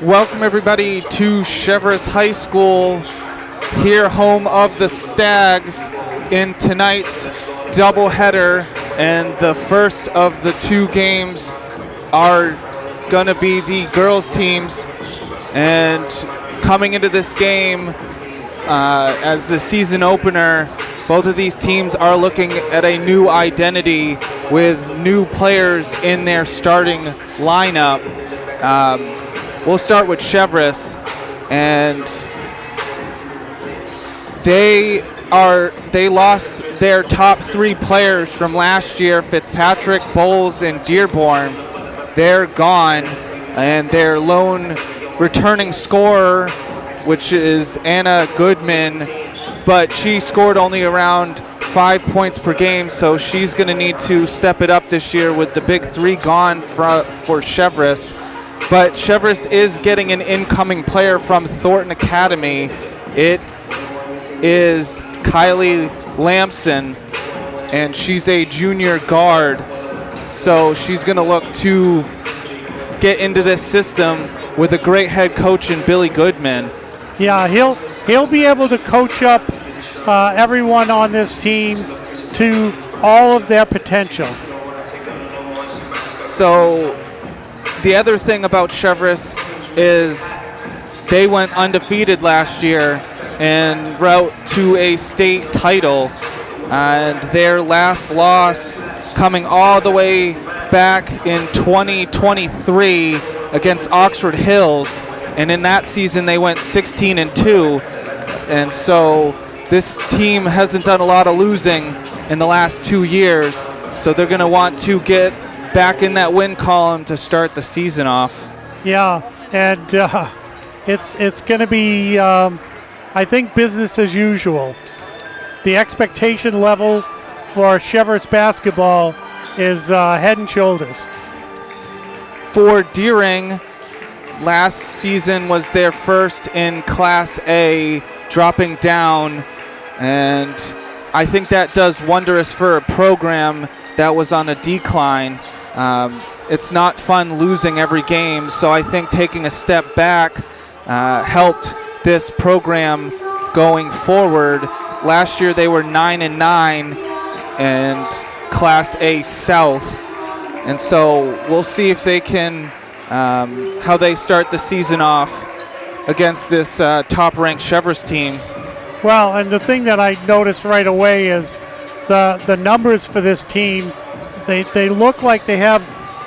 Welcome everybody to Chevrus High School, here home of the Stags in tonight's doubleheader, and the first of the two games are going to be the girls teams. And coming into this game as the season opener, both of these teams are looking at a new identity with new players in their starting lineup. We'll start with Chevrus, and they lost their top three players from last year, Fitzpatrick, Bowles, and Dearborn. They're gone, and their lone returning scorer, which is Anna Goodman, but she scored only around 5 points per game, so she's going to need to step it up this year with the big three gone for Chevrus. But Chevrus is getting an incoming player from Thornton Academy. It is Kylie Lamson, and she's a junior guard, so she's going to look to get into this system with a great head coach in Billy Goodman. Yeah, he'll be able to coach up everyone on this team to all of their potential. So the other thing about Chevrus is they went undefeated last year en route to a state title, and their last loss coming all the way back in 2023 against Oxford Hills, and in that season they went 16-2, and so this team hasn't done a lot of losing in the last 2 years, so they're going to want to get back in that win column to start the season off. Yeah, and it's going to be, I think, business as usual. The expectation level for Chevrus basketball is head and shoulders. For Deering, last season was their first in Class A, dropping down, and I think that does wondrous for a program that was on a decline. It's not fun losing every game, so I think taking a step back helped this program going forward. Last year they were 9-9 and Class A South, and so we'll see if they can how they start the season off against this top-ranked Chevrus team. Well, and the thing that I noticed right away is the numbers for this team. They look like they have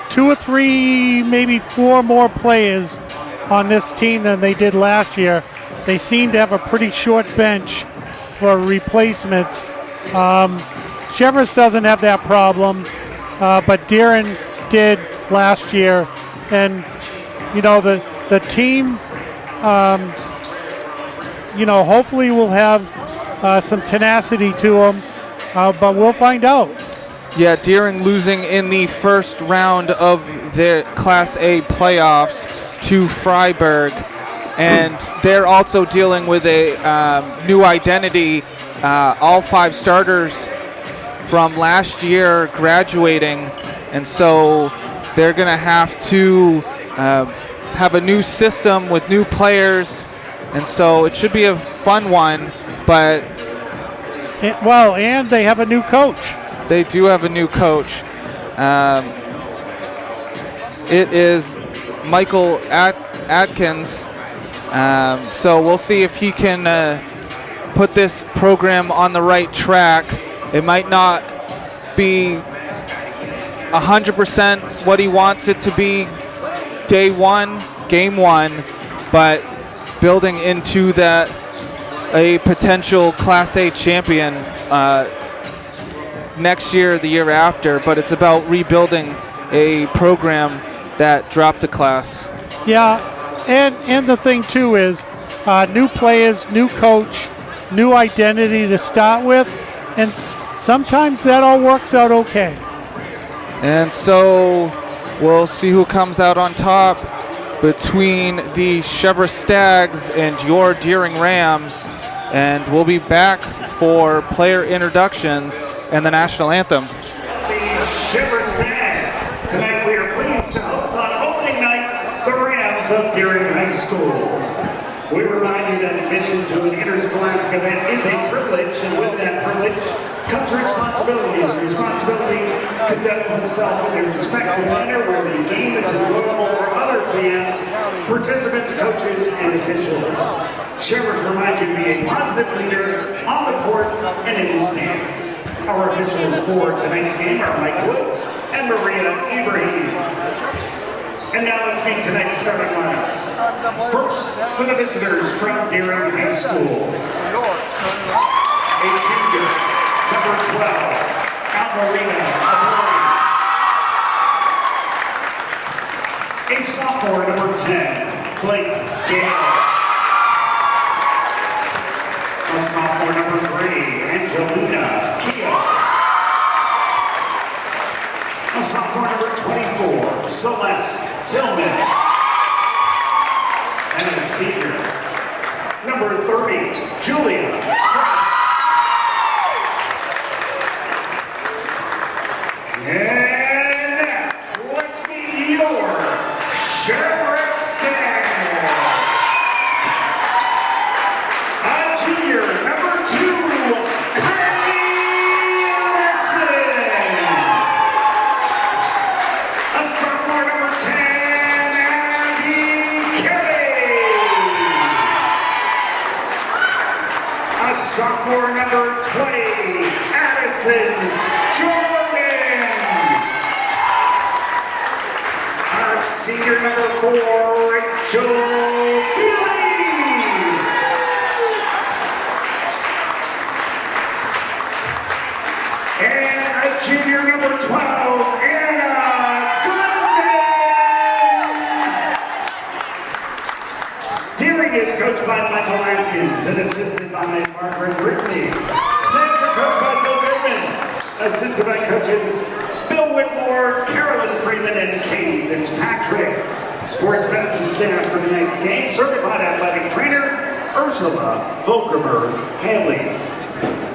2 or 3, maybe 4 more players on this team than they did last year. They seem to have a pretty short bench for replacements. Chevrus doesn't have that problem, but Deering did last year. And, you know, the team, hopefully will have some tenacity to them, but we'll find out. Yeah, Deering losing in the first round of their Class A playoffs to Freiburg, and they're also dealing with a new identity. All 5 starters from last year graduating, and so they're going to have to have a new system with new players, and so it should be a fun one. But and they have a new coach. They do have a new coach. It is Michael Atkins. So we'll see if he can put this program on the right track. It might not be 100% what he wants it to be day one, game one, but building into that a potential Class A champion next year, the year after, but it's about rebuilding a program that dropped a class. Yeah, and the thing too is new players, new coach, new identity to start with, and sometimes that all works out okay. And so we'll see who comes out on top between the Chevrus Stags and your Deering Rams, and we'll be back for player introductions and the national anthem. The Chevrus Stags. Tonight we are pleased to host on opening night the Rams class of Deering High School. We remind you that admission to an interscholastic event is a privilege, and with that privilege comes responsibility. The responsibility to conduct oneself in a respectful manner where the game is enjoyable for other fans, participants, coaches, and officials. Chevrus reminds you to be a positive leader on the court and in the stands. Our officials for tonight's game are Mike Woods and Maria Ibrahim. And now let's meet tonight's starting lineups. First, for the visitors from Deering High School. A junior, number 12, Almarina Abori. A sophomore, number 10, Blake Gale. A sophomore, number 3, Angelina Keogh. A sophomore, number 24, Celeste Tillman. And a senior, number 30, Julia Fresh. And now, let's meet your Chevrus stands. A junior, number 2, sophomore, number 10, Abby Kelly. A sophomore, number 20, Addison Jordan. A senior, number 4, Rachel Feely. And a junior, number 12, Anna. Deering is coached by Michael Atkins and assisted by Margaret Brittany. Snacks are coached by Bill Goodman, assisted by coaches Bill Whitmore, Carolyn Freeman, and Katie Fitzpatrick. Sports medicine staff for tonight's game, certified athletic trainer Ursula Volkermer Haley.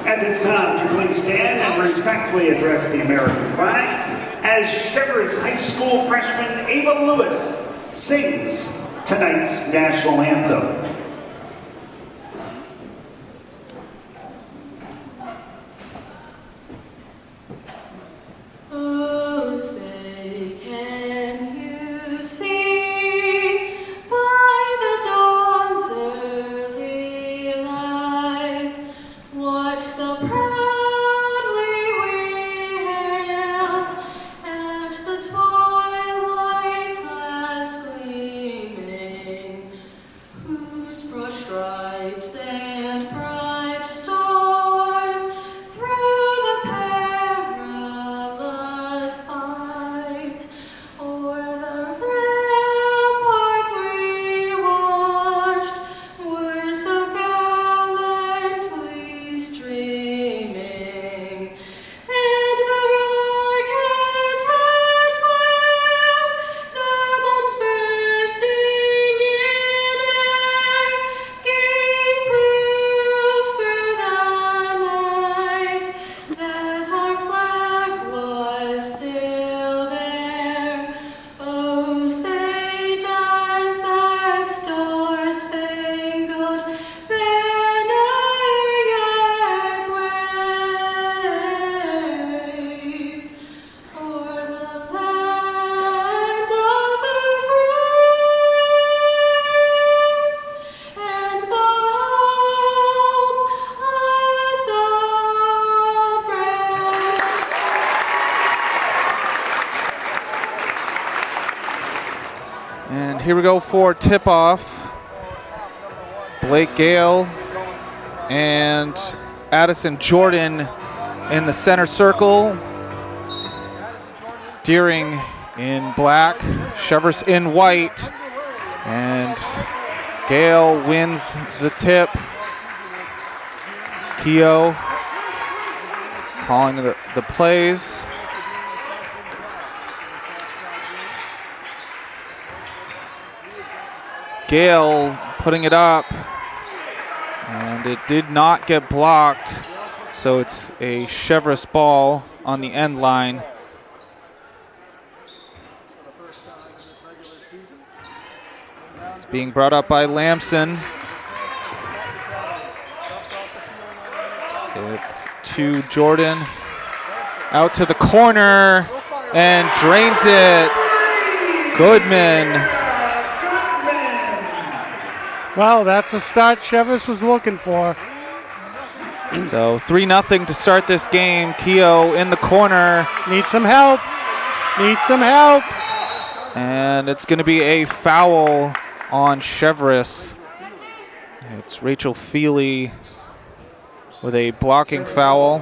At this time, to please stand and respectfully address the American flag as Cheverus High School freshman Ava Lewis sings tonight's national anthem. Oh, say, can you see by the dawn's early light what so proudly we hailed at the twilight's last gleaming, whose broad stripes and bright stars through the perilous fight o'er the ramparts we watched were so gallantly streaming, and the rockets red flame, their bombs bursting in air, gave proof through the night that our flag was still there. Oh, say does that star-spangled banner yet wave o'er the land of the free and the home of the brave? And here we go for tip-off. Blake Gale and Addison Jordan in the center circle. Deering in black, Chevrus in white, and Gale wins the tip. Keogh calling the plays. Gale putting it up, and it did not get blocked, so it's a Chevrus ball on the end line. being brought up by Lamson. It's to Jordan. Out to the corner and drains it. Goodman. Well, that's a start Chevrus was looking for. So 3-0 to start this game. Keogh in the corner. Need some help. Need some help. And it's going to be a foul on Cheverus. It's Rachel Feely with a blocking foul.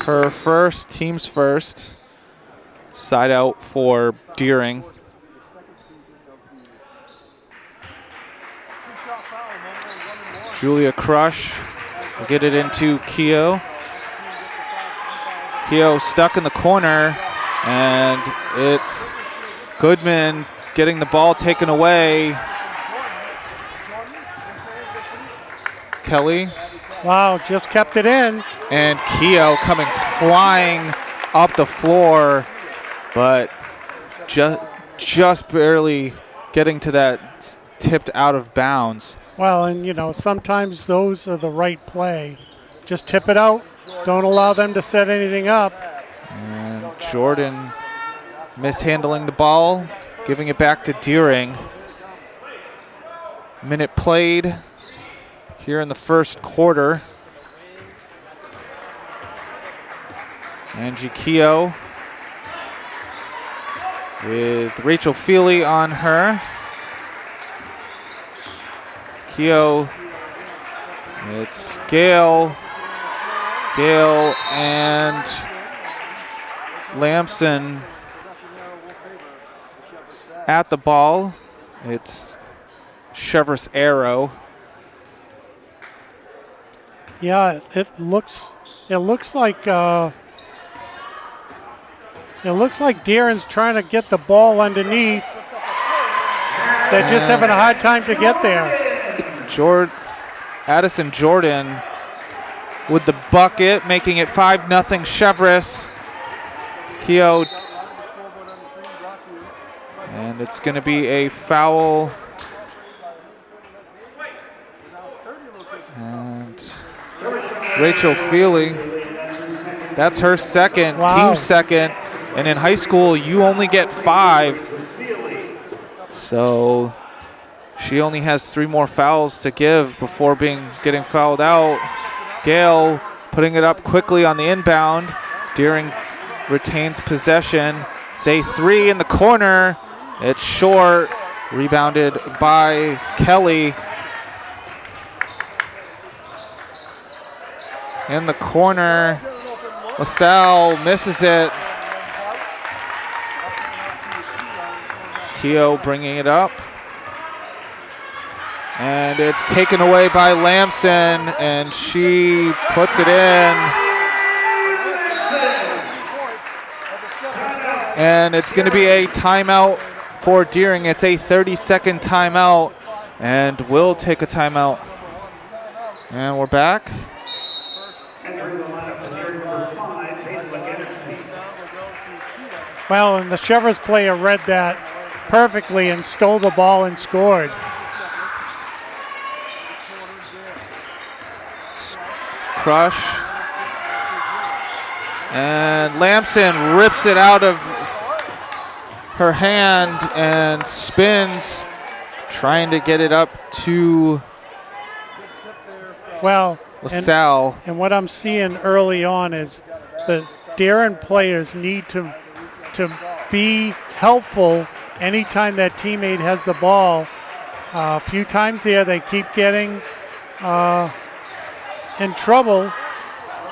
Her first, team's first. Side out for Deering. Julia Crush will get it into Keogh. Keogh stuck in the corner, and it's Goodman getting the ball taken away. Kelly. Wow, just kept it in. And Keogh coming flying up the floor, but just barely getting to that tipped out of bounds. Well, and you know, sometimes those are the right play. Just tip it out. Don't allow them to set anything up. And Jordan mishandling the ball, giving it back to Deering. Minute played here in the first quarter. Angie Keogh with Rachel Feely on her. Keogh, it's Gale and Lamson at the ball. It's Chevrus arrow. Yeah, it looks like Deeren's trying to get the ball underneath. They're just having a hard time to get there. Addison Jordan with the bucket, making it 5-0 Chevrus. Keogh. And it's going to be a foul. And Rachel Feely, that's her second, team second. And in high school, you only get 5. So she only has 3 more fouls to give before getting fouled out. Gale putting it up quickly on the inbound. Deering retains possession. It's a 3 in the corner. It's short. Rebounded by Kelly. In the corner. LaSalle misses it. Keogh bringing it up. And it's taken away by Lamson, and she puts it in. And it's going to be a timeout for Deering. It's a 30-second timeout, and we'll take a timeout. And we're back. Well, and the Chevrus player read that perfectly and stole the ball and scored. Crush. And Lamson rips it out of her hand and spins, trying to get it up to LaSalle. And what I'm seeing early on is the Deering players need to be helpful anytime that teammate has the ball. A few times there, they keep getting in trouble.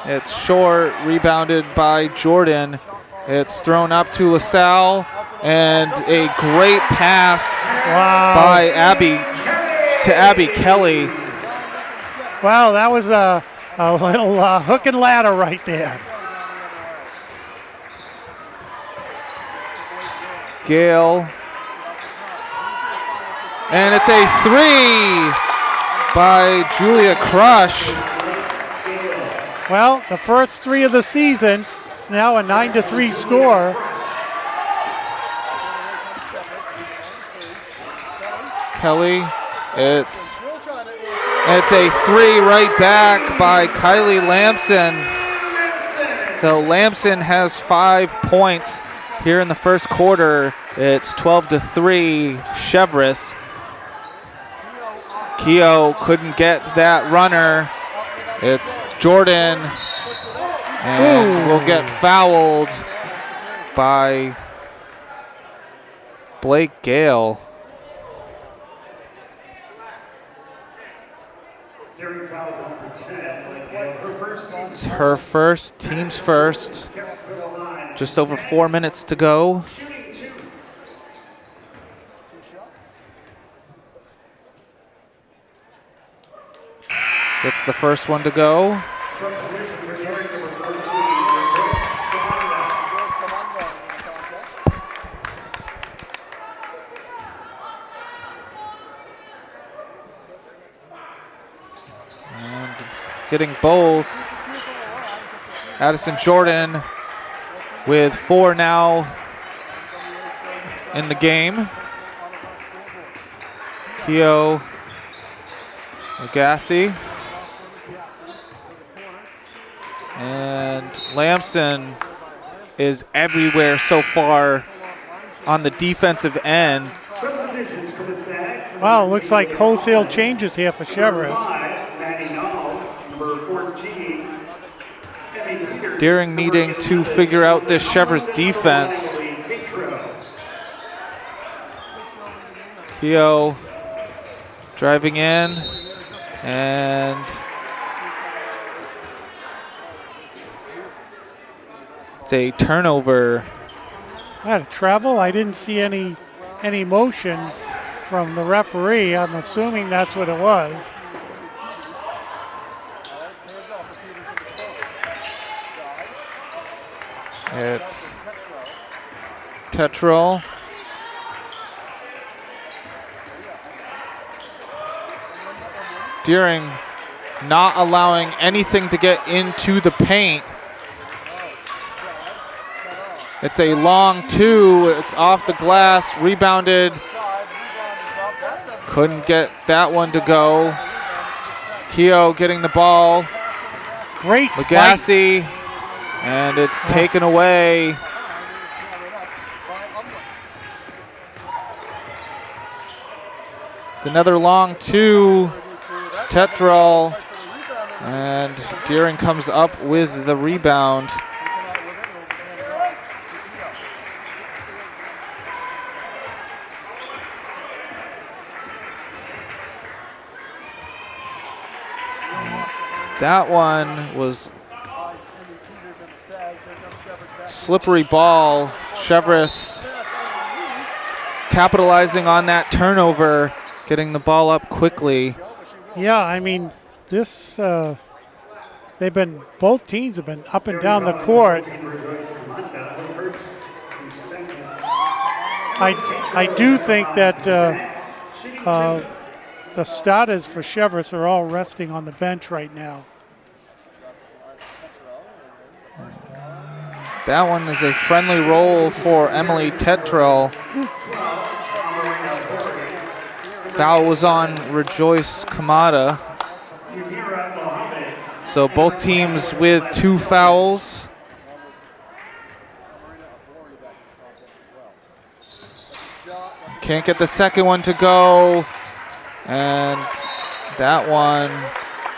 It's short, rebounded by Jordan. It's thrown up to LaSalle, and a great pass by Abby Kelly. Wow, that was a little hook and ladder right there. Gale. And it's a 3 by Julia Crush. Well, the first 3 of the season. It's now a 9-3 score. Kelly. It's a 3 right back by Kylie Lamson. So Lamson has 5 points here in the first quarter. It's 12-3 Chevrus. Keogh couldn't get that runner. It's Jordan, and will get fouled by Blake Gale. It's her first, team's first. Just over 4 minutes to go. Gets the first one to go. And getting both. Addison Jordan with 4 now in the game. Keogh Agassi. And Lamson is everywhere so far on the defensive end. Wow, looks like wholesale changes here for Chevrus. Deering needing to figure out this Chevrus defense. Keogh driving in, and it's a turnover. Had a travel. I didn't see any motion from the referee. I'm assuming that's what it was. It's Tetrol. Deering not allowing anything to get into the paint. It's a long 2. It's off the glass, rebounded. Couldn't get that one to go. Keogh getting the ball. Great Agassi, and it's taken away. It's another long 2. Tetrol, and Deering comes up with the rebound. That one was slippery ball. Chevrus capitalizing on that turnover, getting the ball up quickly. Yeah, I mean, this, both teams have been up and down the court. I do think that the starters for Chevrus are all resting on the bench right now. That one is a friendly roll for Emily Tetrol. Foul was on Rejoice Kamada. So both teams with 2 fouls. Can't get the second one to go. And that one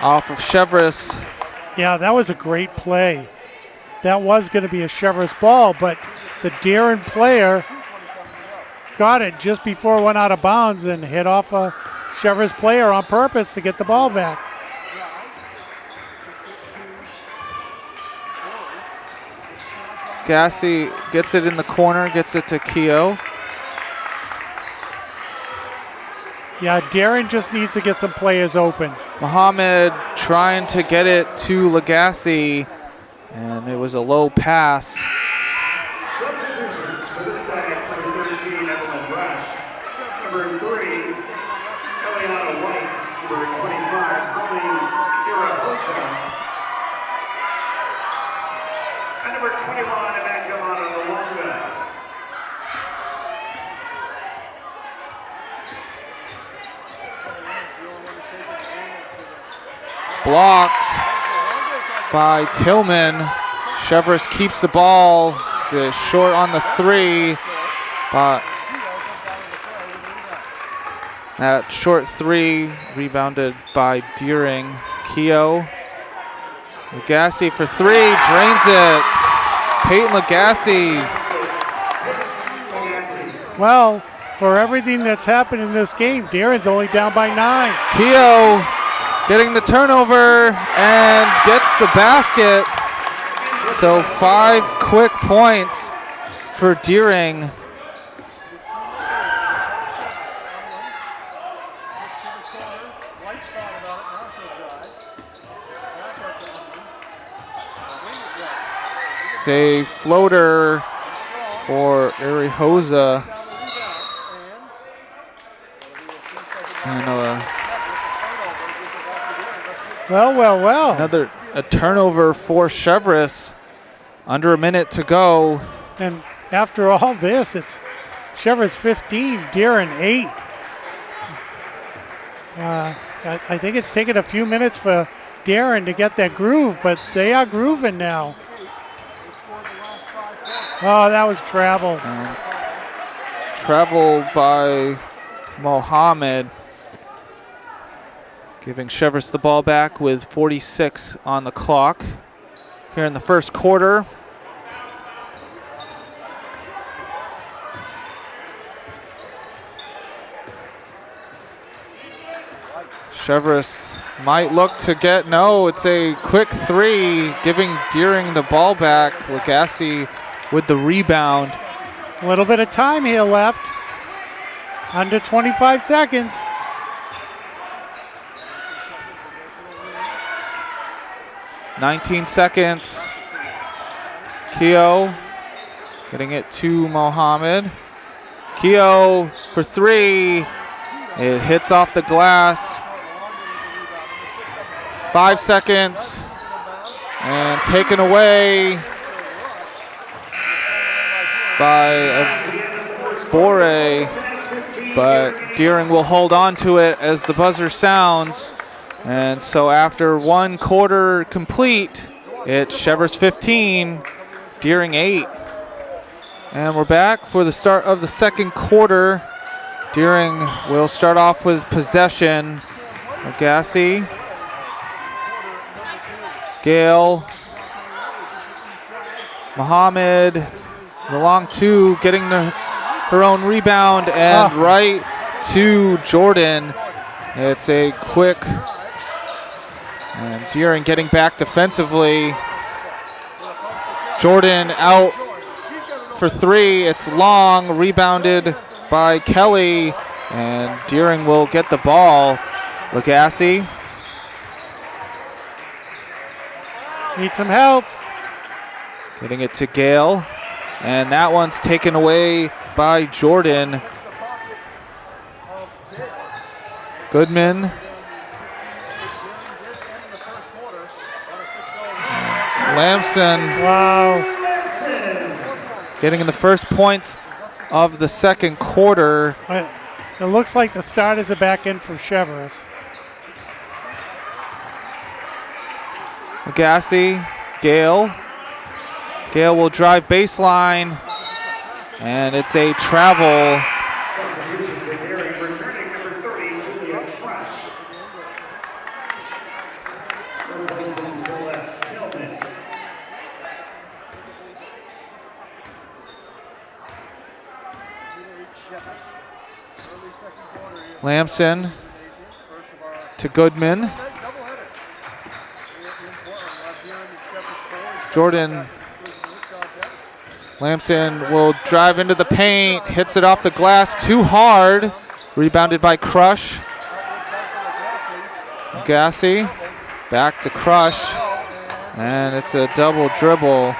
off of Chevrus. Yeah, that was a great play. That was going to be a Chevrus ball, but the Deering player got it just before it went out of bounds and hit off a Chevrus player on purpose to get the ball back. Gassi gets it in the corner, gets it to Keogh. Yeah, Deering just needs to get some players open. Muhammad trying to get it to Legassi, and it was a low pass. Substitutions for the Stags, number 13, Evelyn Rush. Number 3, Eliana White. Number 25, Holly Irahosa. And number 21, Immaculata Luonga. blocked by Tillman. Chevrus keeps the ball. It's short on the 3, but that short 3 rebounded by Deering. Keogh. Lagasse for 3, drains it. Peyton Lagasse. Well, for everything that's happened in this game, Deering's only down by 9. Keogh getting the turnover and gets the basket. So 5 quick points for Deering. It's a floater for Arihosa. And Well. another turnover for Chevrus. Under a minute to go. And after all this, it's Chevrus 15, Deering 8. I think it's taken a few minutes for Deering to get that groove, but they are grooving now. Oh, that was travel. Travel by Mohammed. Giving Chevrus the ball back with 46 on the clock here in the first quarter. Chevrus might look to get, no, it's a quick 3, giving Deering the ball back. Lagasse with the rebound. A little bit of time here left. Under 25 seconds. "19 seconds. Keogh getting it to Mohammed. Keogh for 3. It hits off the glass. 5 seconds. And taken away by Bore. But Deering will hold on to it as the buzzer sounds. And so after 1 quarter complete, it's Chevrus 15, Deering 8. And we're back for the start of the second quarter. Deering will start off with possession. Lagasse, Gale, Mohammed, the long 2, getting her own rebound, and right to Jordan. It's a quick, and Deering getting back defensively. Jordan out for 3. It's long, rebounded by Kelly, and Deering will get the ball. Lagasse. Need some help. Getting it to Gale, and that one's taken away by Jordan. Goodman. Lamson. Wow. Getting in the first points of the second quarter. It looks like the starters are back in for Cheverus. Lagasse, Gale. Gale will drive baseline, and it's a travel. Substitution for Deering, returning number 30, Julia Crush. Replacing Celeste Tillman. Lamson to Goodman. Jordan. Lamson will drive into the paint, hits it off the glass too hard. Rebounded by Crush. Lagasse back to Crush, and it's a double dribble.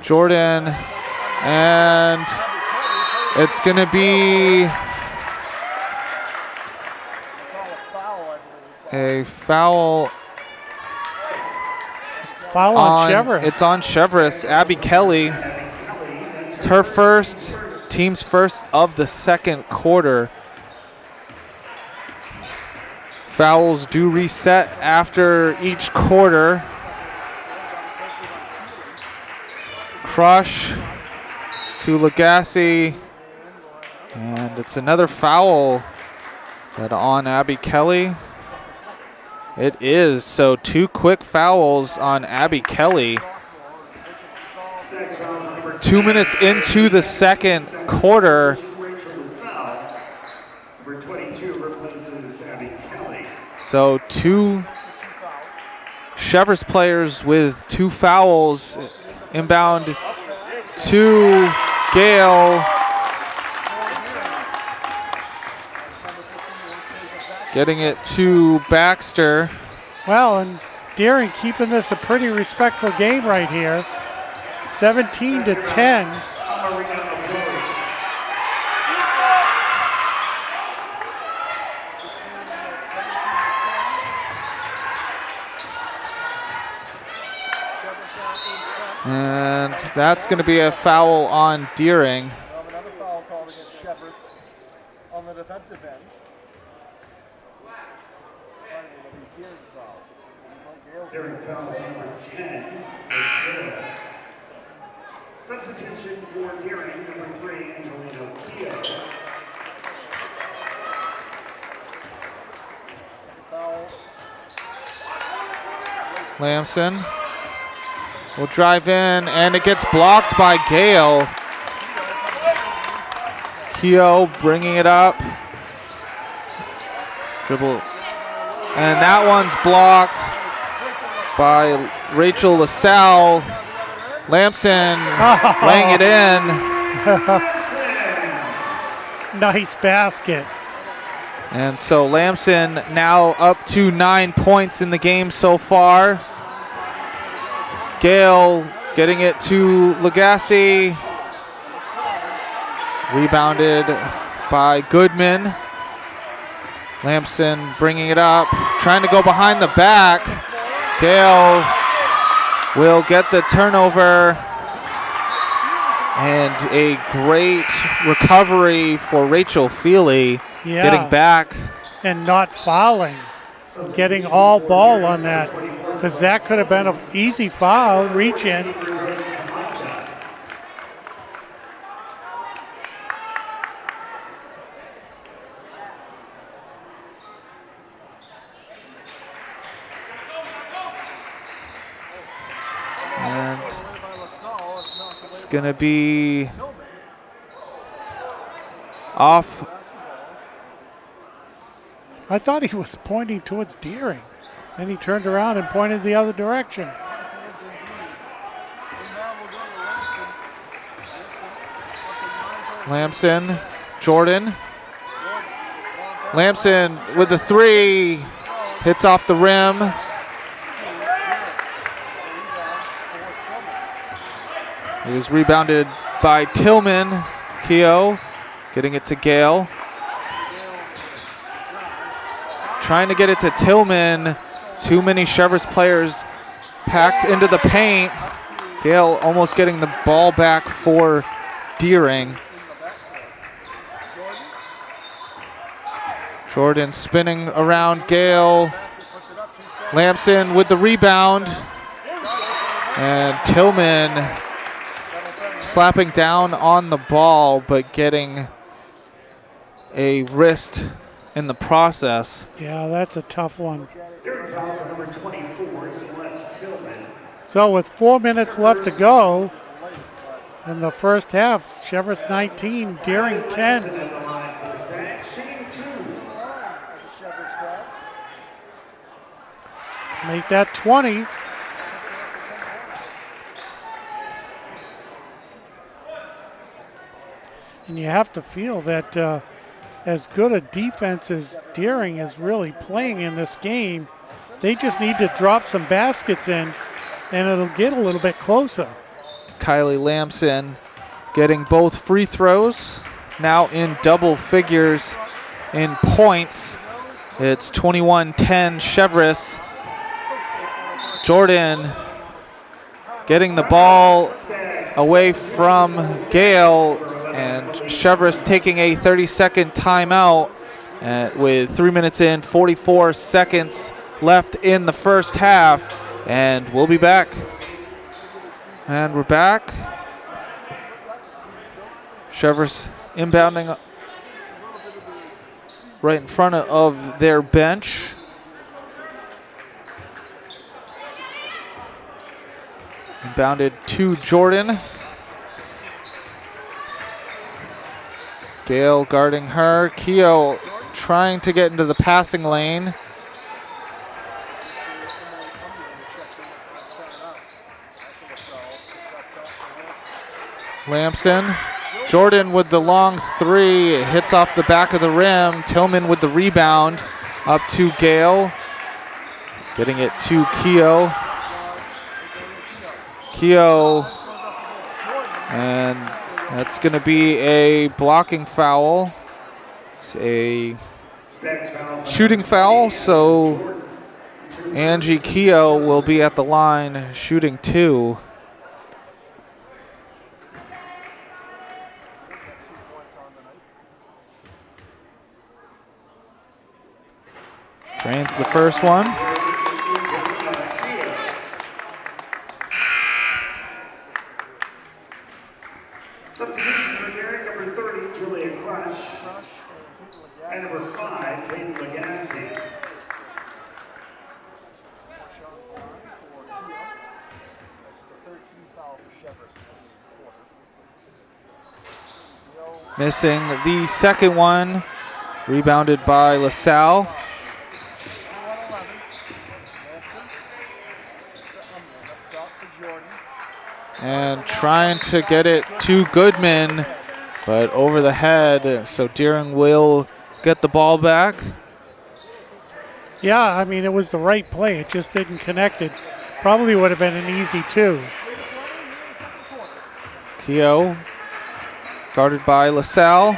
Jordan, and it's going to be A foul on Chevrus. It's on Chevrus. Abby Kelly. It's her first, team's first of the second quarter. Fouls do reset after each quarter. Crush to Lagasse. And it's another foul that on Abby Kelly. It is, so 2 quick fouls on Abby Kelly. 2 minutes into the second quarter. So 2 Chevrus players with 2 fouls. Inbound to Gale. Getting it to Baxter. Well, and Deering keeping this a pretty respectful game right here. 17-10. And that's going to be a foul on Deering. Another foul called against Chevrus on the defensive end. During fouls number 10. Substitution for Deering, number 3, Angelino Keogh. Lamson will drive in, and it gets blocked by Gale. Keogh bringing it up. Dribble. And that one's blocked by Rachel LaSalle. Lamson laying it in. Nice basket. And so Lamson now up to 9 points in the game so far. Gale getting it to Lagasse. Rebounded by Goodman. Lamson bringing it up, trying to go behind the back. Gale will get the turnover. And a great recovery for Rachel Feely, getting back. And not fouling. Getting all ball on that. Because that could have been an easy foul, reach in. And it's going to be off. I thought he was pointing towards Deering. Then he turned around and pointed the other direction. Lamson, Jordan. Lamson with the 3, hits off the rim. He was rebounded by Tillman. Keogh getting it to Gale. Trying to get it to Tillman. Too many Chevrus players packed into the paint. Gale almost getting the ball back for Deering. Jordan spinning around Gale. Lamson with the rebound. And Tillman slapping down on the ball, but getting a wrist in the process. Yeah, that's a tough one. During fouls number 24, Celeste Tillman. So with 4 minutes left to go in the first half, Chevrus 19, Deering 10. Make that 20. And you have to feel that as good a defense as Deering is really playing in this game, they just need to drop some baskets in, and it'll get a little bit closer. Kylie Lamson getting both free throws, now in double figures in points It's 21-10 Chevrus. Jordan getting the ball away from Gale, and Chevrus taking a 30-second timeout with 3 minutes in, 44 seconds left in the first half, and we'll be back. And we're back. Chevrus inbounding right in front of their bench. Inbounded to Jordan. Gale guarding her. Keogh trying to get into the passing lane. Lamson. Jordan with the long three. It hits off the back of the rim. Tillman with the rebound. Up to Gale. Getting it to Keogh. Keogh. And that's going to be a blocking foul. It's a shooting foul, so Angie Keogh will be at the line shooting 2. Drains the first one. Substitution for Derek, number 30, Julia Crush. And number 5, Peyton Legassi. Missing the second one. Rebounded by LaSalle. And trying to get it to Goodman, but over the head, so Deering will get the ball back. Yeah, I mean, it was the right play. It just didn't connect it. Probably would have been an easy 2. Keogh guarded by LaSalle.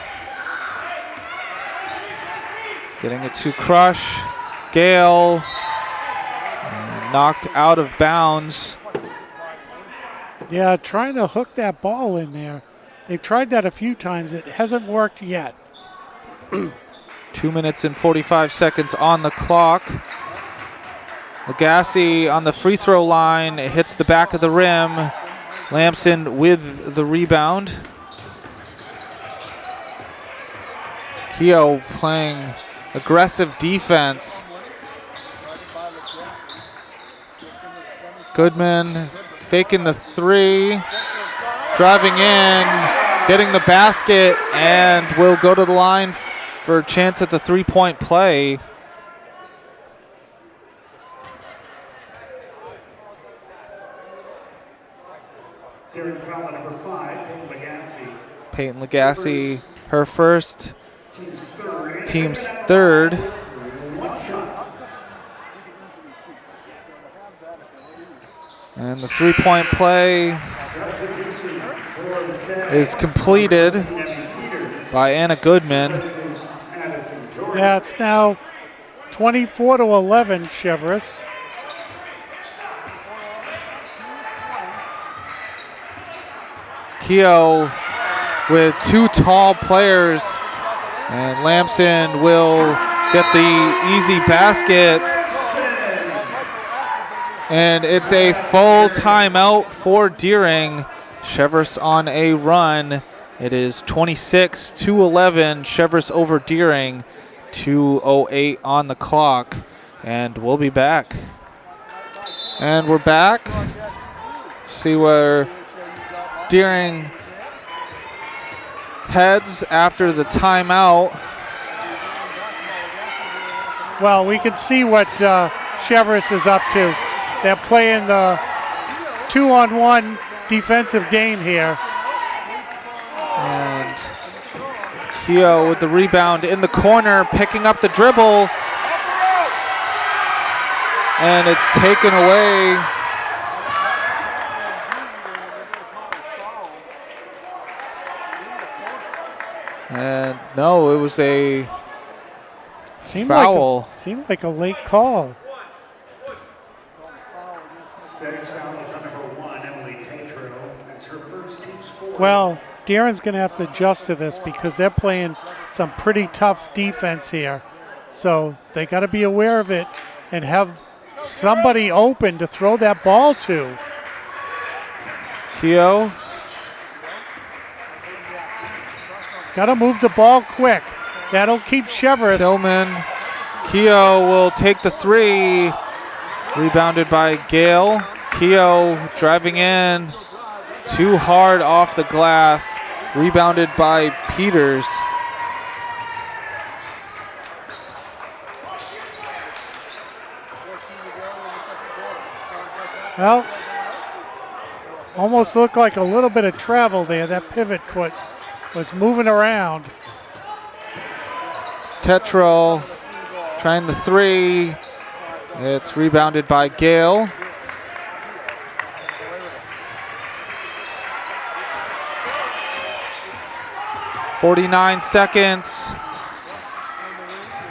Getting it to Crush. Gale knocked out of bounds. Yeah, trying to hook that ball in there. They've tried that a few times. It hasn't worked yet. 2 minutes and 45 seconds on the clock. Legassi on the free throw line. It hits the back of the rim. Lamson with the rebound. Keogh playing aggressive defense. Goodman faking the three, driving in, getting the basket, and will go to the line for a chance at the three-point play. During foul number 5, Peyton Legassi. Peyton Legassi, her first, team's third. And the three-point play is completed by Anna Goodman. Yeah, it's now 24-11, Chevrus. Keogh with 2 tall players, and Lamson will get the easy basket. And it's a full timeout for Deering. Chevrus on a run. It is 26-11. Chevrus over Deering. 2:08 on the clock. And we'll be back. And we're back. See where Deering heads after the timeout. Well, we can see what Chevrus is up to. They're playing the 2-on-1 defensive game here. And Keogh with the rebound in the corner, picking up the dribble. And it's taken away. And no, it was a Foul. Seemed like a late call. Status foul is on number 1, Emily Tatro. That's her first team's 4. Well, Darren's going to have to adjust to this because they're playing some pretty tough defense here. So they got to be aware of it and have somebody open to throw that ball to. Keogh. Got to move the ball quick. That'll keep Cheverus. Tillman. Keogh will take the 3. Rebounded by Gale. Keogh driving in. Too hard off the glass. Rebounded by Peters. Well, almost looked like a little bit of travel there. That pivot foot was moving around. Tetral trying the 3. It's rebounded by Gale. .49 seconds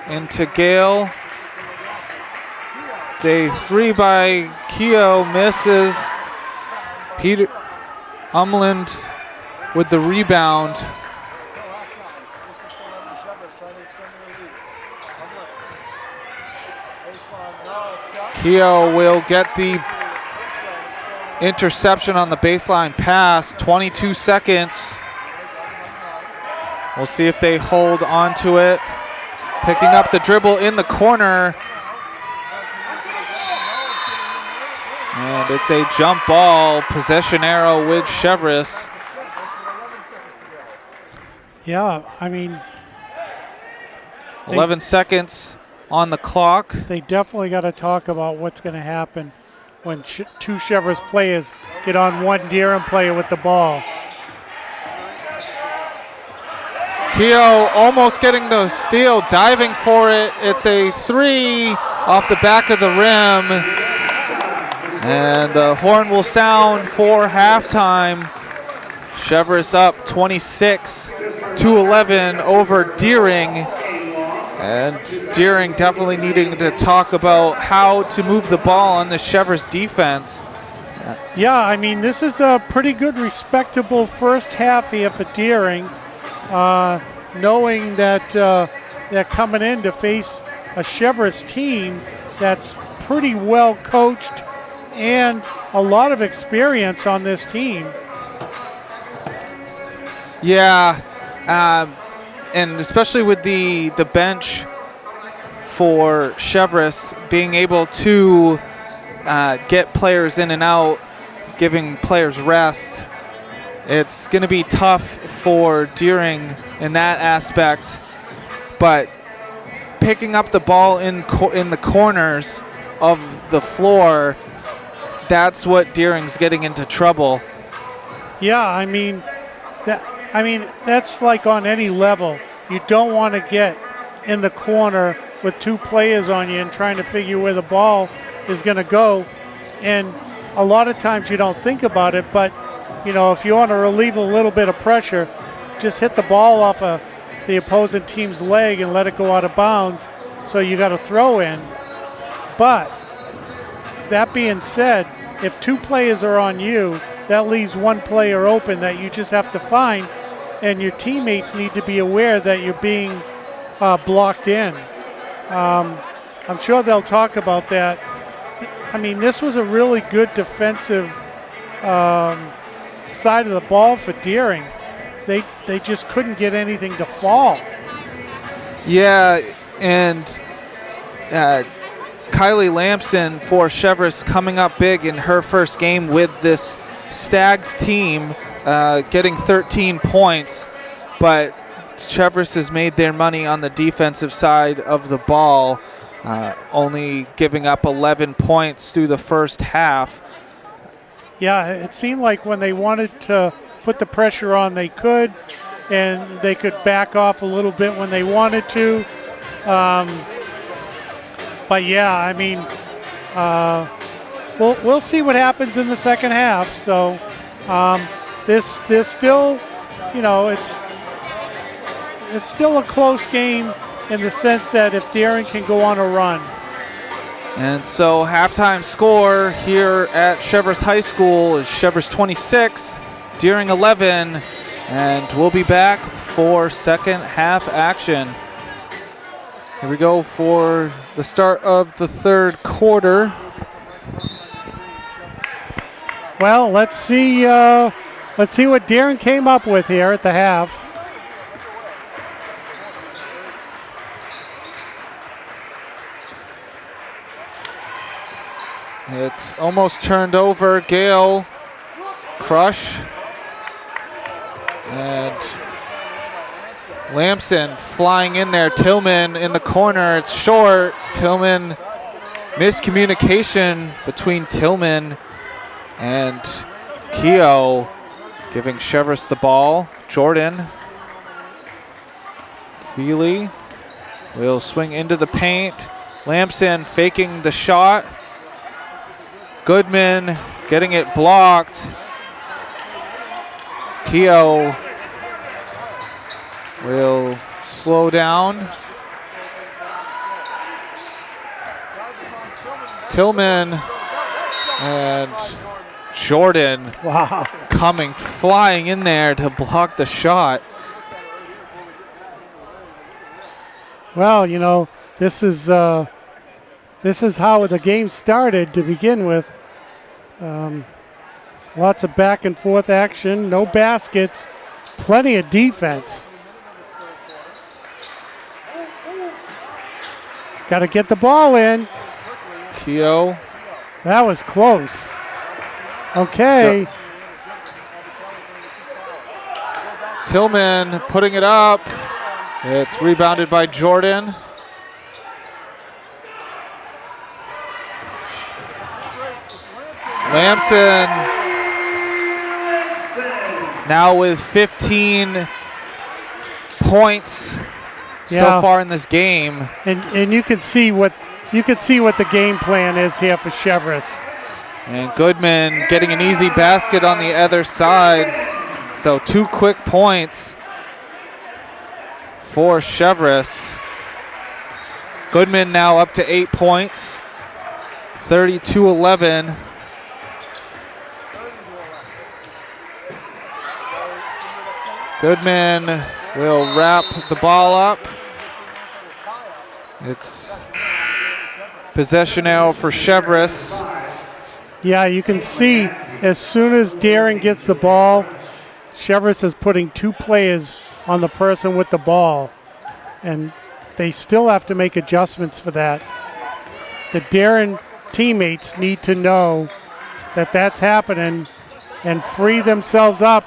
into Gale. Day 3 by Keogh misses. Peter Umland with the rebound. Keogh will get the interception on the baseline pass. 22 seconds. We'll see if they hold on to it. Picking up the dribble in the corner. And it's a jump ball, possession arrow with Chevrus. Yeah, I mean, 11 seconds on the clock. they definitely got to talk about what's going to happen when two Cheverus players get on one Deeren player with the ball. Keogh almost getting the steal, diving for it. It's a 3 off the back of the rim. And the horn will sound for halftime. Chevrus up 26-11 over Deering. And Deering definitely needing to talk about how to move the ball on the Chevrus defense. Yeah, I mean, this is a pretty good, respectable first half here for Deering. Knowing that they're coming in to face a Chevrus team that's pretty well coached and a lot of experience on this team. Yeah, and especially with the bench for Chevrus being able to get players in and out, giving players rest. It's going to be tough for Deering in that aspect, but picking up the ball in the corners of the floor, that's what Deering's getting into trouble. Yeah, I mean, that's like on any level. You don't want to get in the corner with two players on you and trying to figure where the ball is going to go. And a lot of times you don't think about it, but you know, if you want to relieve a little bit of pressure, just hit the ball off of the opposing team's leg and let it go out of bounds. So you got to throw in. But that being said, if two players are on you, that leaves one player open that you just have to find, and your teammates need to be aware that you're being blocked in. I'm sure they'll talk about that. I mean, this was a really good defensive side of the ball for Deering. They just couldn't get anything to fall. Yeah, and Kylie Lamson for Chevrus coming up big in her first game with this Stags team, getting 13 points, but Chevrus has made their money on the defensive side of the ball, only giving up 11 points through the first half. Yeah, it seemed like when they wanted to put the pressure on, they could, and they could back off a little bit when they wanted to. But yeah, I mean, we'll see what happens in the second half. So there's still, you know, it's still a close game in the sense that if Darren can go on a run. And so halftime score here at Cheverus High School is Cheverus 26, Deering 11, and we'll be back for second half action. Here we go for the start of the third quarter. Well, let's see what Darren came up with here at the half. It's almost turned over. Gale, crush, and Lamson flying in there. Tillman in the corner. It's short. Tillman, miscommunication between Tillman and Keogh, giving Chevrus the ball. Jordan. Feely will swing into the paint. Lamson faking the shot. Goodman getting it blocked. Keogh will slow down. Tillman and Jordan coming flying in there to block the shot. Well, you know, this is how the game started to begin with. Lots of back and forth action, no baskets, plenty of defense. Got to get the ball in. Keogh. That was close. Okay. Tillman putting it up. It's rebounded by Jordan. Lamson now with 15 points so far in this game. And you can see what the game plan is here for Chevrus. And Goodman getting an easy basket on the other side. So 2 quick points for Chevrus. Goodman now up to 8 points. 32-11. Goodman will wrap the ball up. It's possession now for Chevrus. Yeah, you can see as soon as Darren gets the ball, Chevrus is putting 2 players on the person with the ball. And they still have to make adjustments for that. The Darren teammates need to know that that's happening and free themselves up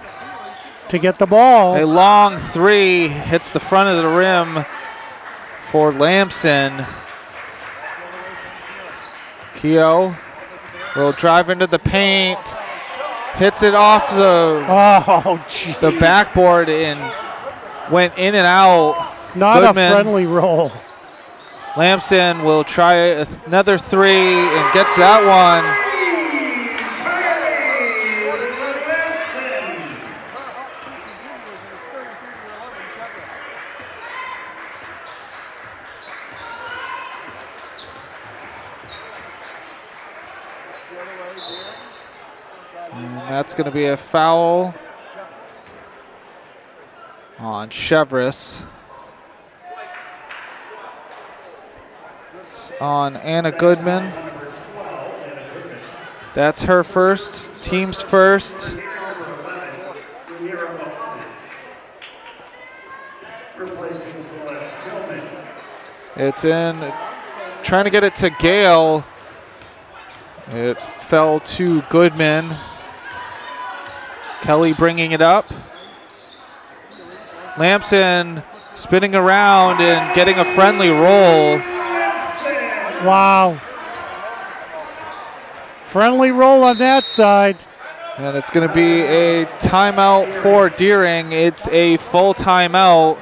to get the ball. A long 3 hits the front of the rim for Lamson. Keogh will drive into the paint, hits it off the backboard and went in and out. Not Goodman. a friendly roll. Lamson will try another 3 and gets that one. That's going to be a foul on Chevrus. It's on Anna Goodman. That's her first, team's first. It's in, trying to get it to Gale. It fell to Goodman. Kelly bringing it up. Lamson spinning around and getting a friendly roll. Wow. Friendly roll on that side. And it's going to be a timeout for Deering. It's a full timeout.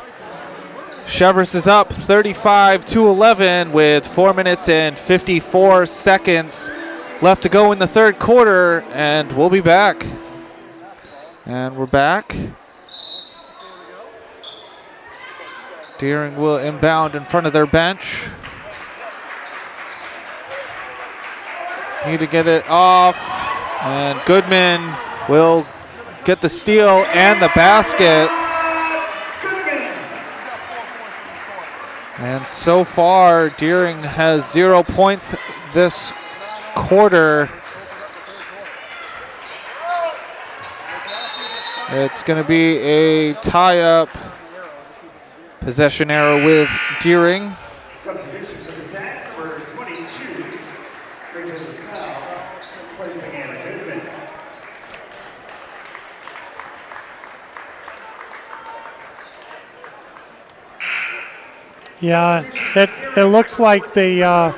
Chevrus is up 35-11 with 4 minutes and 54 seconds left to go in the third quarter, and we'll be back. And we're back. Deering will inbound in front of their bench. Need to get it off, and Goodman will get the steal and the basket. And so far, Deering has 0 points this quarter. It's going to be a tie-up possession error with Deering. Substitution for the Stacks, number 22, Rachel LaSalle, placing Anna Goodman. Yeah, it looks like the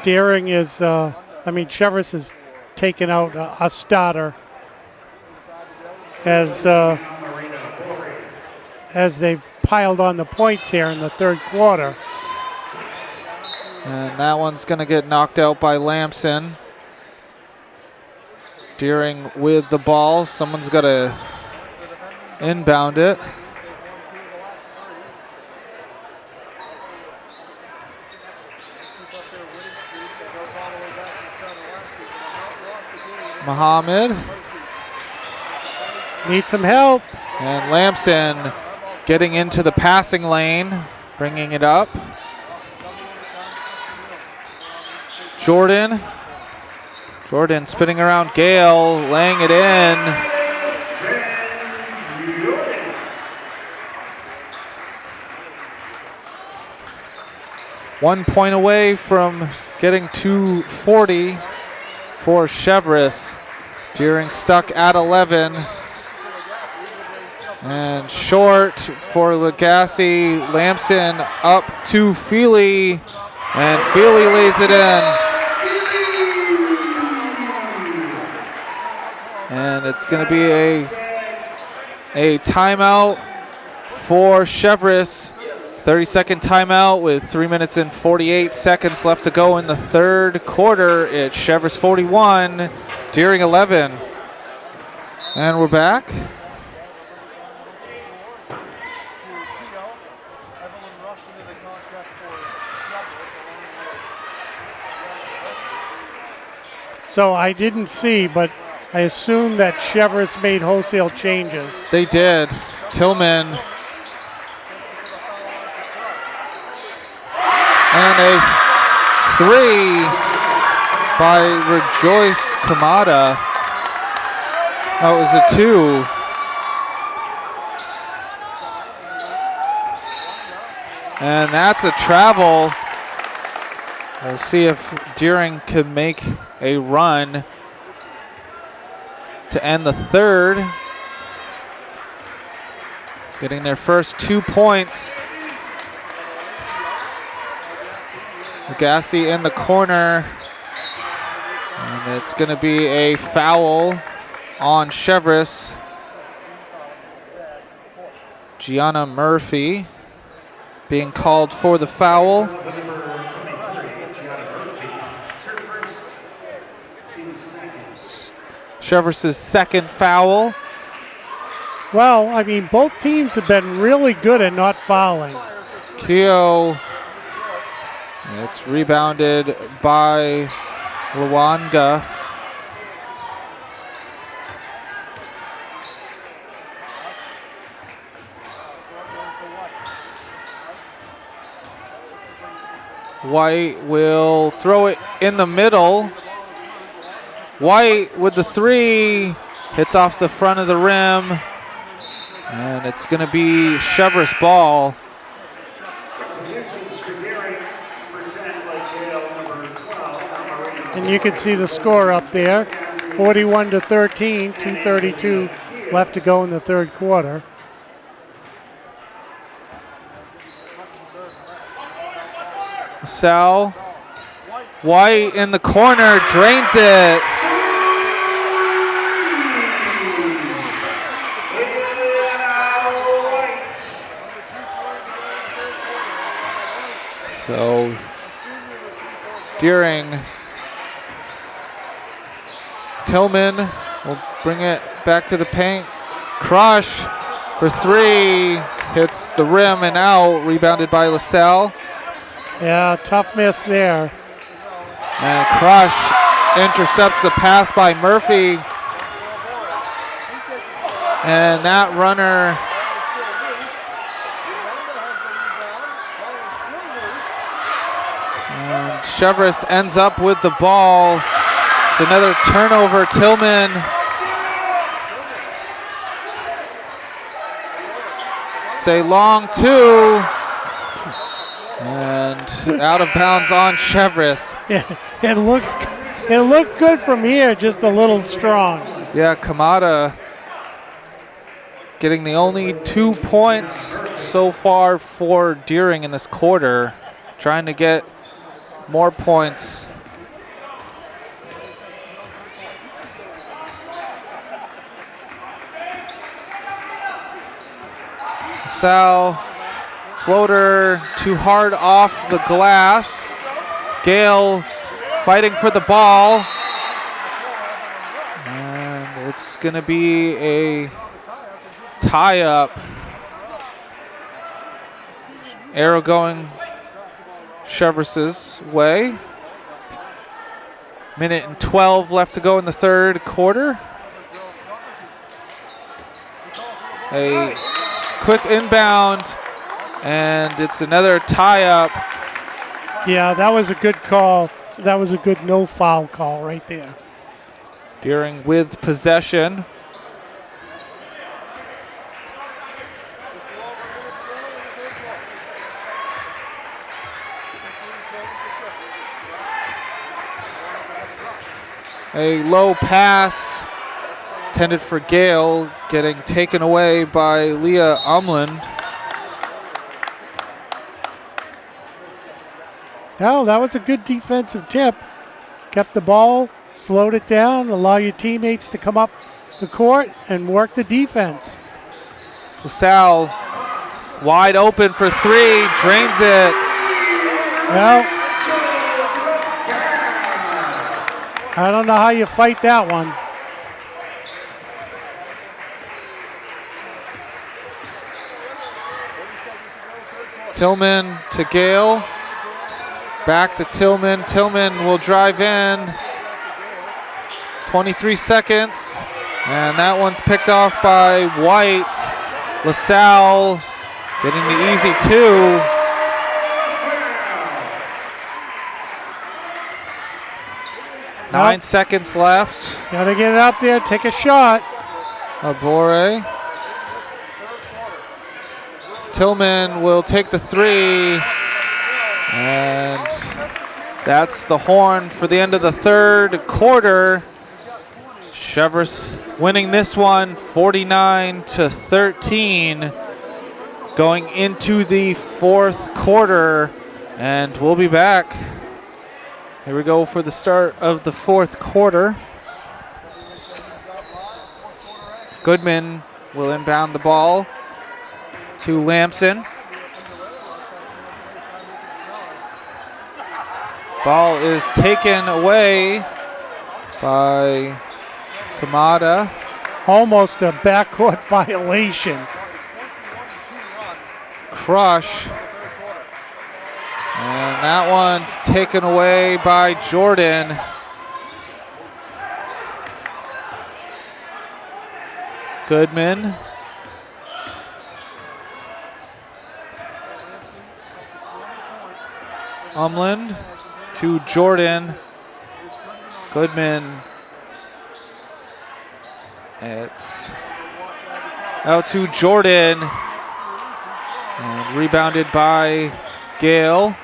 Deering is, Cheverus has taken out a starter as they've piled on the points here in the third quarter. And that one's going to get knocked out by Lamson. Deering with the ball. Someone's got to inbound it. Muhammad. Need some help. And Lamson getting into the passing lane, bringing it up. Jordan spinning around Gale, laying it in. 1 point away from getting to 40 for Chevrus. Deering stuck at 11. And short for Legacy. Lamson up to Feely. And Feely lays it in. And it's going to be a timeout for Chevrus. 30-second timeout with 3 minutes and 48 seconds left to go in the third quarter. It's Chevrus 41, Deering 11. And we're back. So I didn't see, but I assume that Cheverus made wholesale changes. They did. Tillman. And a three by Rejoice Kamada. That was a two. And that's a travel. We'll see if Deering can make a run to end the third. Getting their first 2 points. Legacy in the corner. And it's going to be a foul on Chevrus. Gianna Murphy being called for the foul. Chevrus' second foul. Well, I mean, both teams have been really good at not fouling. Keogh. It's rebounded by Luanga. White will throw it in the middle. White with the three, hits off the front of the rim, and it's going to be Chevrus ball. And you can see the score up there, 41-13, 2:32 left to go in the third quarter. Sal, White in the corner, drains it. So Deering, Tillman will bring it back to the paint. Crush for three, hits the rim and out, rebounded by LaSalle. Yeah, tough miss there. And Crush intercepts the pass by Murphy. And that runner and Chevrus ends up with the ball. It's another turnover. Tillman it's a long two. And out of bounds on Chevrus. Yeah, it looked good from here, just a little strong. Yeah, Kamada getting the only 2 points so far for Deering in this quarter. Trying to get more points. Sal, floater too hard off the glass. Gale fighting for the ball. And it's going to be a tie-up. Arrow going Chevrus's way. Minute and 12 left to go in the third quarter. A quick inbound, and it's another tie-up. Yeah, that was a good call. That was a good no foul call right there. Deering with possession. A low pass intended for Gale, getting taken away by Leah Umland. Well, that was a good defensive tip. Kept the ball, slowed it down, allow your teammates to come up the court and work the defense. LaSalle wide open for three, drains it. Well, I don't know how you fight that one. Tillman to Gale. Back to Tillman. Tillman will drive in. 23 seconds. And that one's picked off by White. LaSalle getting the easy two. Nine seconds left. Gotta get it up there, take a shot. Abore. Tillman will take the three. And that's the horn for the end of the third quarter. Chevrus winning this one 49-13 going into the fourth quarter. And we'll be back. Here we go for the start of the fourth quarter. Goodman will inbound the ball to Lamson. Ball is taken away by Kamada. Almost a backcourt violation. Crush. And that one's taken away by Jordan. Goodman. Umland to Jordan. Goodman. It's out to Jordan. And rebounded by Gale.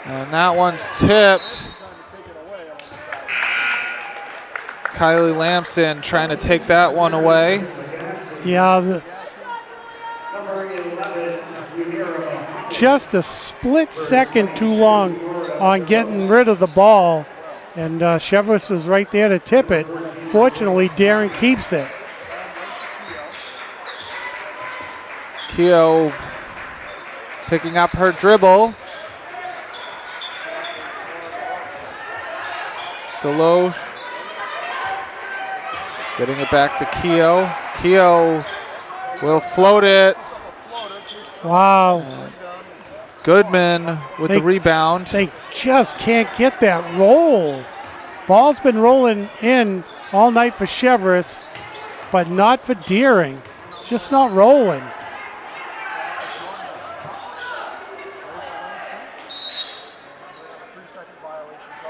And that one's tipped. Kylie Lamson trying to take that one away. Yeah, just a split second too long on getting rid of the ball. And Chevrus was right there to tip it. Fortunately, Darren keeps it. Keogh picking up her dribble. Deloche getting it back to Keogh. Keogh will float it. Wow. Goodman with the rebound. They just can't get that roll. Ball's been rolling in all night for Chevrus, but not for Deering. Just not rolling.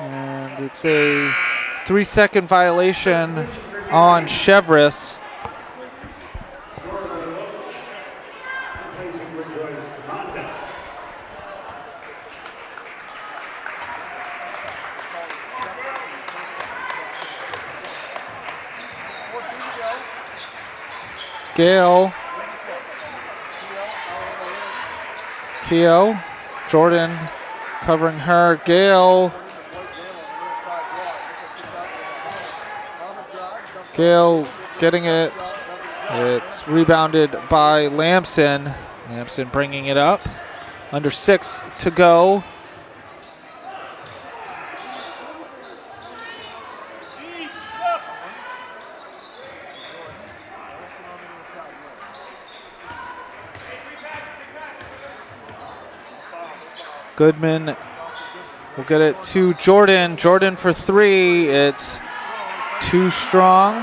And it's a 3-second violation on Chevrus. Gale. Keogh. Jordan covering her. Gale. Gale getting it. It's rebounded by Lamson. Lamson bringing it up. Under 6 to go. Goodman will get it to Jordan. Jordan for 3. It's too strong.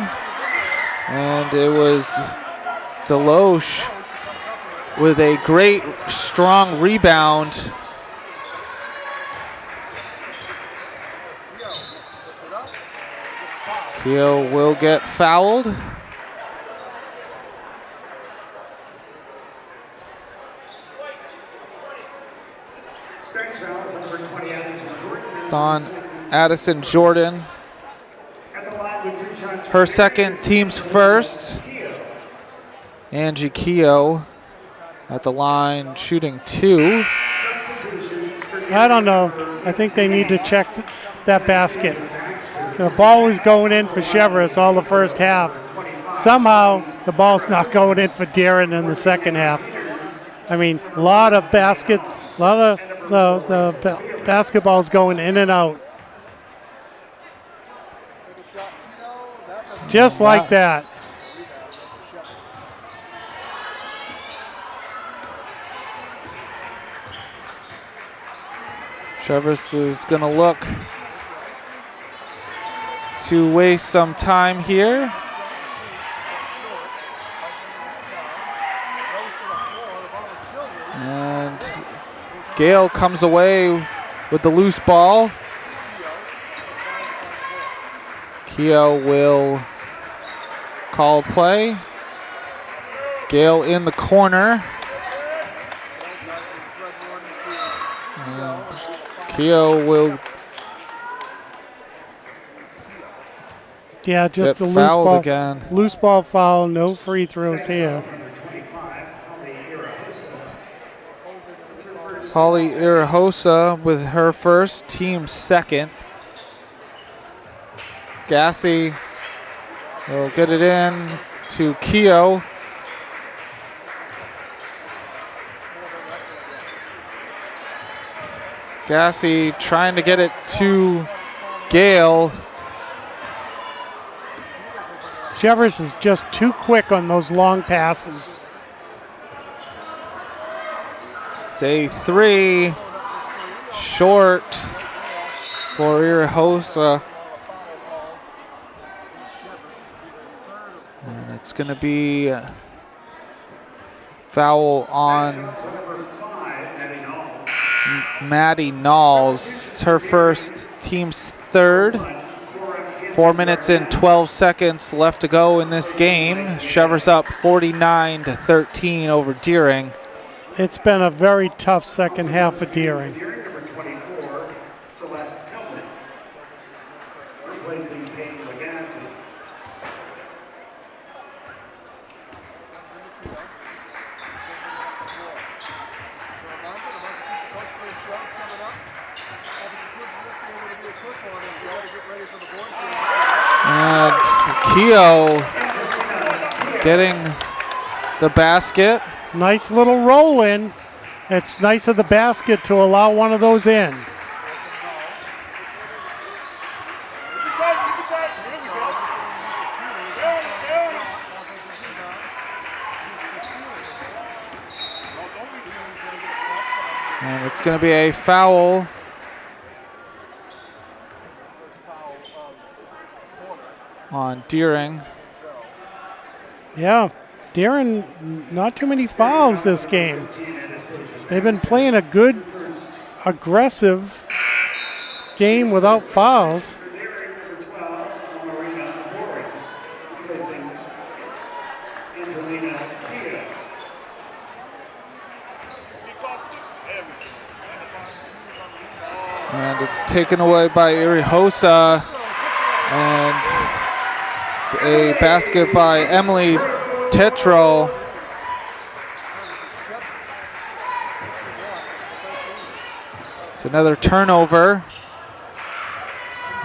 And it was Deloche with a great, strong rebound. Keogh will get fouled. It's on Addison Jordan. Her second, team's first. Angie Keogh at the line shooting 2. I don't know. I think they need to check that basket. The ball was going in for Chevrus all the first half. Somehow the ball's not going in for Deering in the second half. I mean, a lot of baskets, a lot of the basketballs going in and out. Just like that. Chevrus is going to look to waste some time here. And Gale comes away with the loose ball. Keogh will call play. Gale in the corner. And Keogh will just get the loose fouled ball again. Loose ball foul, no free throws here. Holly Irahosa with her first, team second. Gassy will get it in to Keogh. Gassy trying to get it to Gale. Chevrus is just too quick on those long passes. It's a 3, short for Irahosa. And it's going to be foul on Maddie Knowles. It's her first, team's third. 4 minutes and 12 seconds left to go in this game. Chevrus up 49-13 over Deering. It's been a very tough second half for Deering. And Keogh getting the basket. Nice little roll in. It's nice of the basket to allow one of those in. And it's going to be a foul on Deering. Yeah, Deering, not too many fouls this game. They've been playing a good, aggressive game without fouls. And it's taken away by Irihosa. And it's a basket by Emily Tetro. It's another turnover.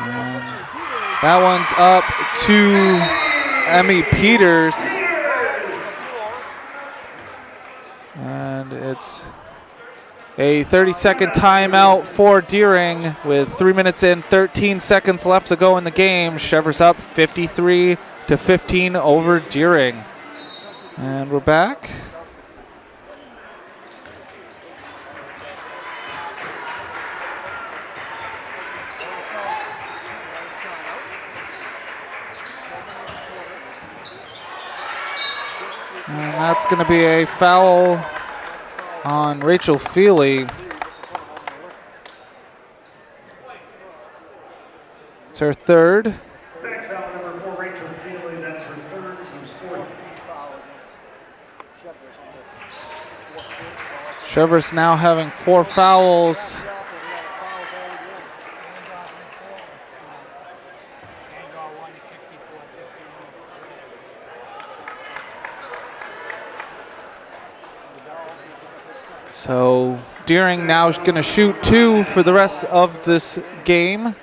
And that one's up to Emmy Peters. And it's a 30-second timeout for Deering with 3 minutes and 13 seconds left to go in the game. Chevrus up 53-15 over Deering. And we're back. And that's going to be a foul on Rachel Feely. It's her third. Next foul, number 4, Rachel Feely. That's her third, team's fourth. Chevrus now having 4 fouls. So Deering now is going to shoot 2 for the rest of this game.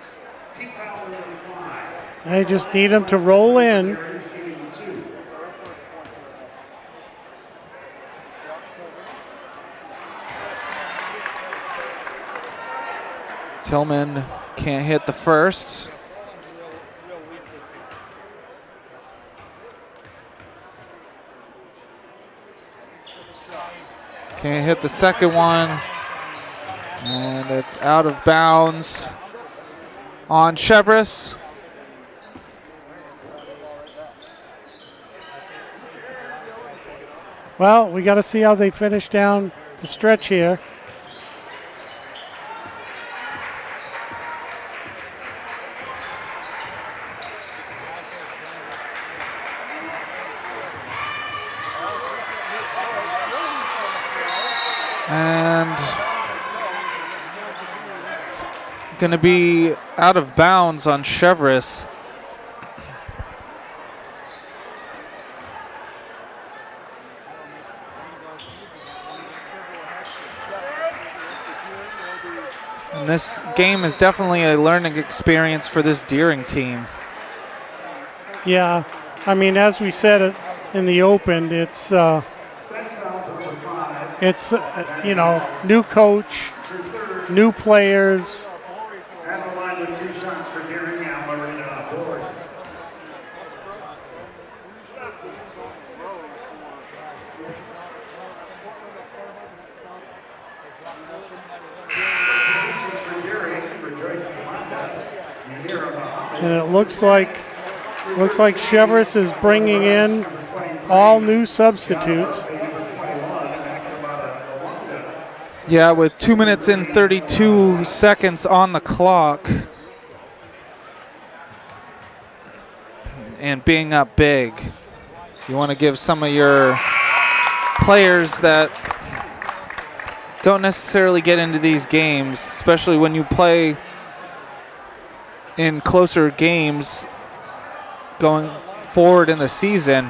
They just need them to roll in. Tillman can't hit the first. Can't hit the second one. And it's out of bounds on Chevrus. Well, we got to see how they finish down the stretch here. And it's going to be out of bounds on Chevrus. And this game is definitely a learning experience for this Deering team. Yeah, I mean, as we said in the open, it's you know, new coach, new players. At the line with 2 shots for Deering now, Marina board. And it looks like Chevrus is bringing in all new substitutes. Yeah, with 2 minutes and 32 seconds on the clock. And being up big. You want to give some of your players that don't necessarily get into these games, especially when you play in closer games going forward in the season.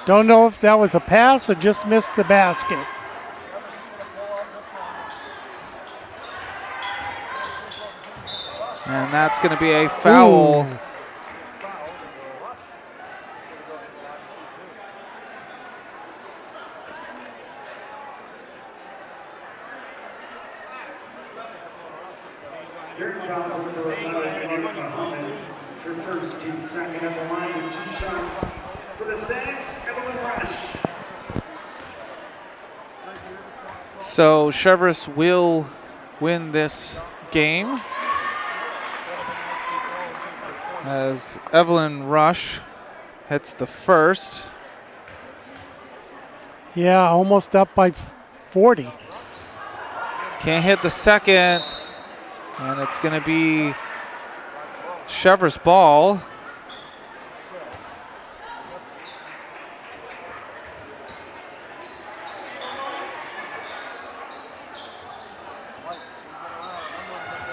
Don't know if that was a pass or just missed the basket. And that's going to be a foul. Ooh. During fouls of number 11, Minute Muhammad. It's her first, team second at the line with 2 shots. For the Stags, Evelyn Rush. So Chevrus will win this game as Evelyn Rush hits the first. Yeah, almost up by 40. Can't hit the second, and it's going to be Chevrus' ball.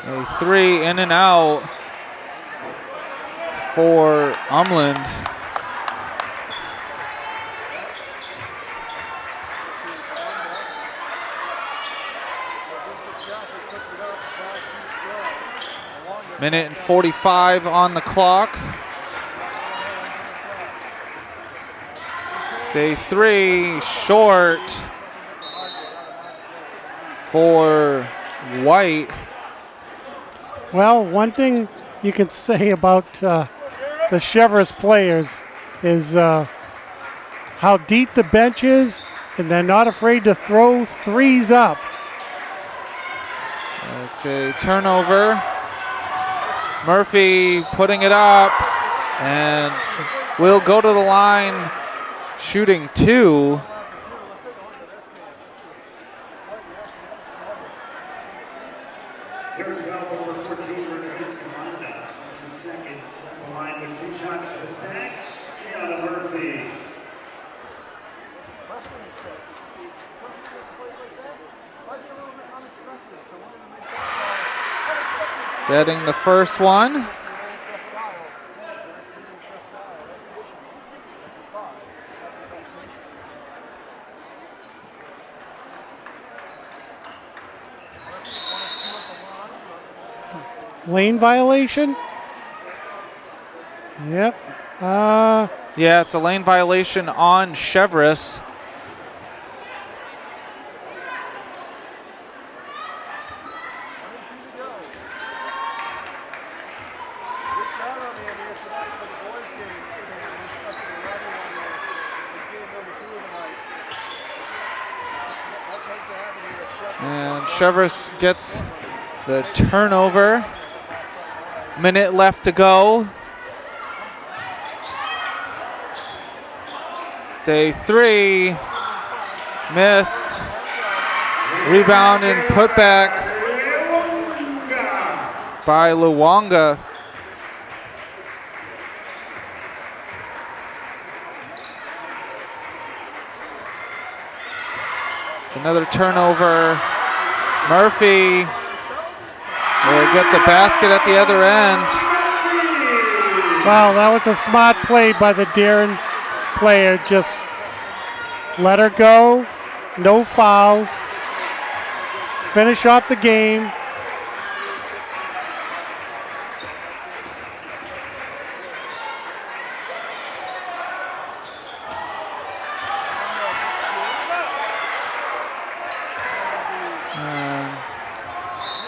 A 3 in and out for Umland. Minute and 45 on the clock. It's a 3 short for White. Well, one thing you can say about the Chevrus players is how deep the bench is, and they're not afraid to throw threes up. It's a turnover. Murphy putting it up and will go to the line shooting 2. During fouls of number 14, Rodriguez Comanda. Team second at the line with 2 shots for the Stags, Gianna Murphy. Getting the first one. Lane violation? Yep. Yeah, it's a lane violation on Chevrus. And Chevrus gets the turnover. Minute left to go. It's a 3. Missed. Rebound and put back by Luwanga. It's another turnover. Murphy will get the basket at the other end. Wow, that was a smart play by the Darren player. Just let her go, no fouls, finish off the game.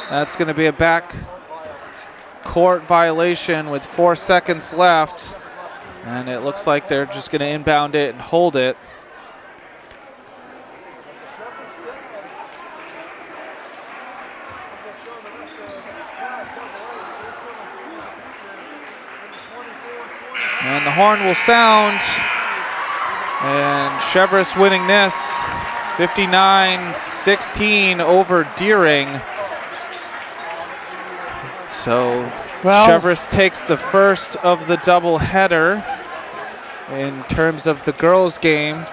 That's going to be a back court violation with 4 seconds left. And it looks like they're just going to inbound it and hold it. And the horn will sound. And Chevrus winning this 59-16 over Deering. So Chevrus takes the first of the doubleheader in terms of the girls' game.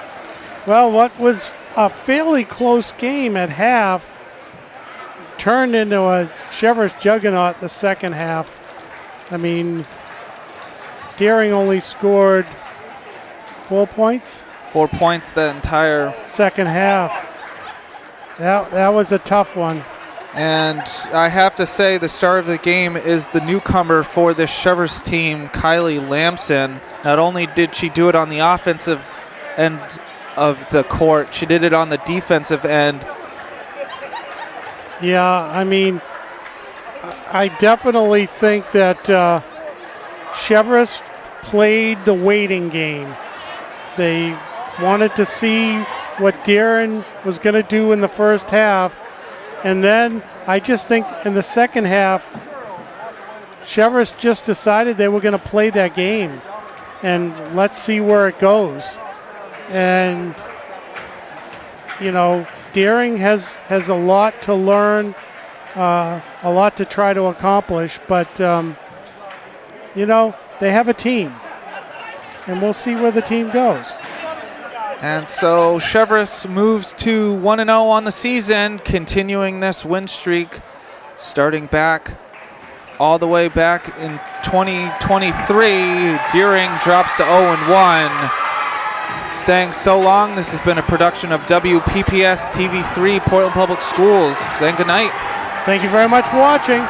Well, what was a fairly close game at half turned into a Chevrus juggernaut the second half. I mean, Deering only scored 4 points. 4 points the entire second half. That was a tough one. And I have to say the star of the game is the newcomer for this Chevrus team, Kylie Lamson. Not only did she do it on the offensive end of the court, she did it on the defensive end. Yeah, I mean, I definitely think that Chevrus played the waiting game. They wanted to see what Darren was going to do in the first half. And then I just think in the second half, Chevrus just decided they were going to play that game. And let's see where it goes. And, you know, Deering has a lot to learn, a lot to try to accomplish. But, you know, they have a team. And we'll see where the team goes. And so Chevrus moves to 1-0 on the season, continuing this win streak, starting back all the way back in 2023. Deering drops to 0-1. Saying so long. This has been a production of WPPS TV3 Portland Public Schools. Saying good night. Thank you very much for watching.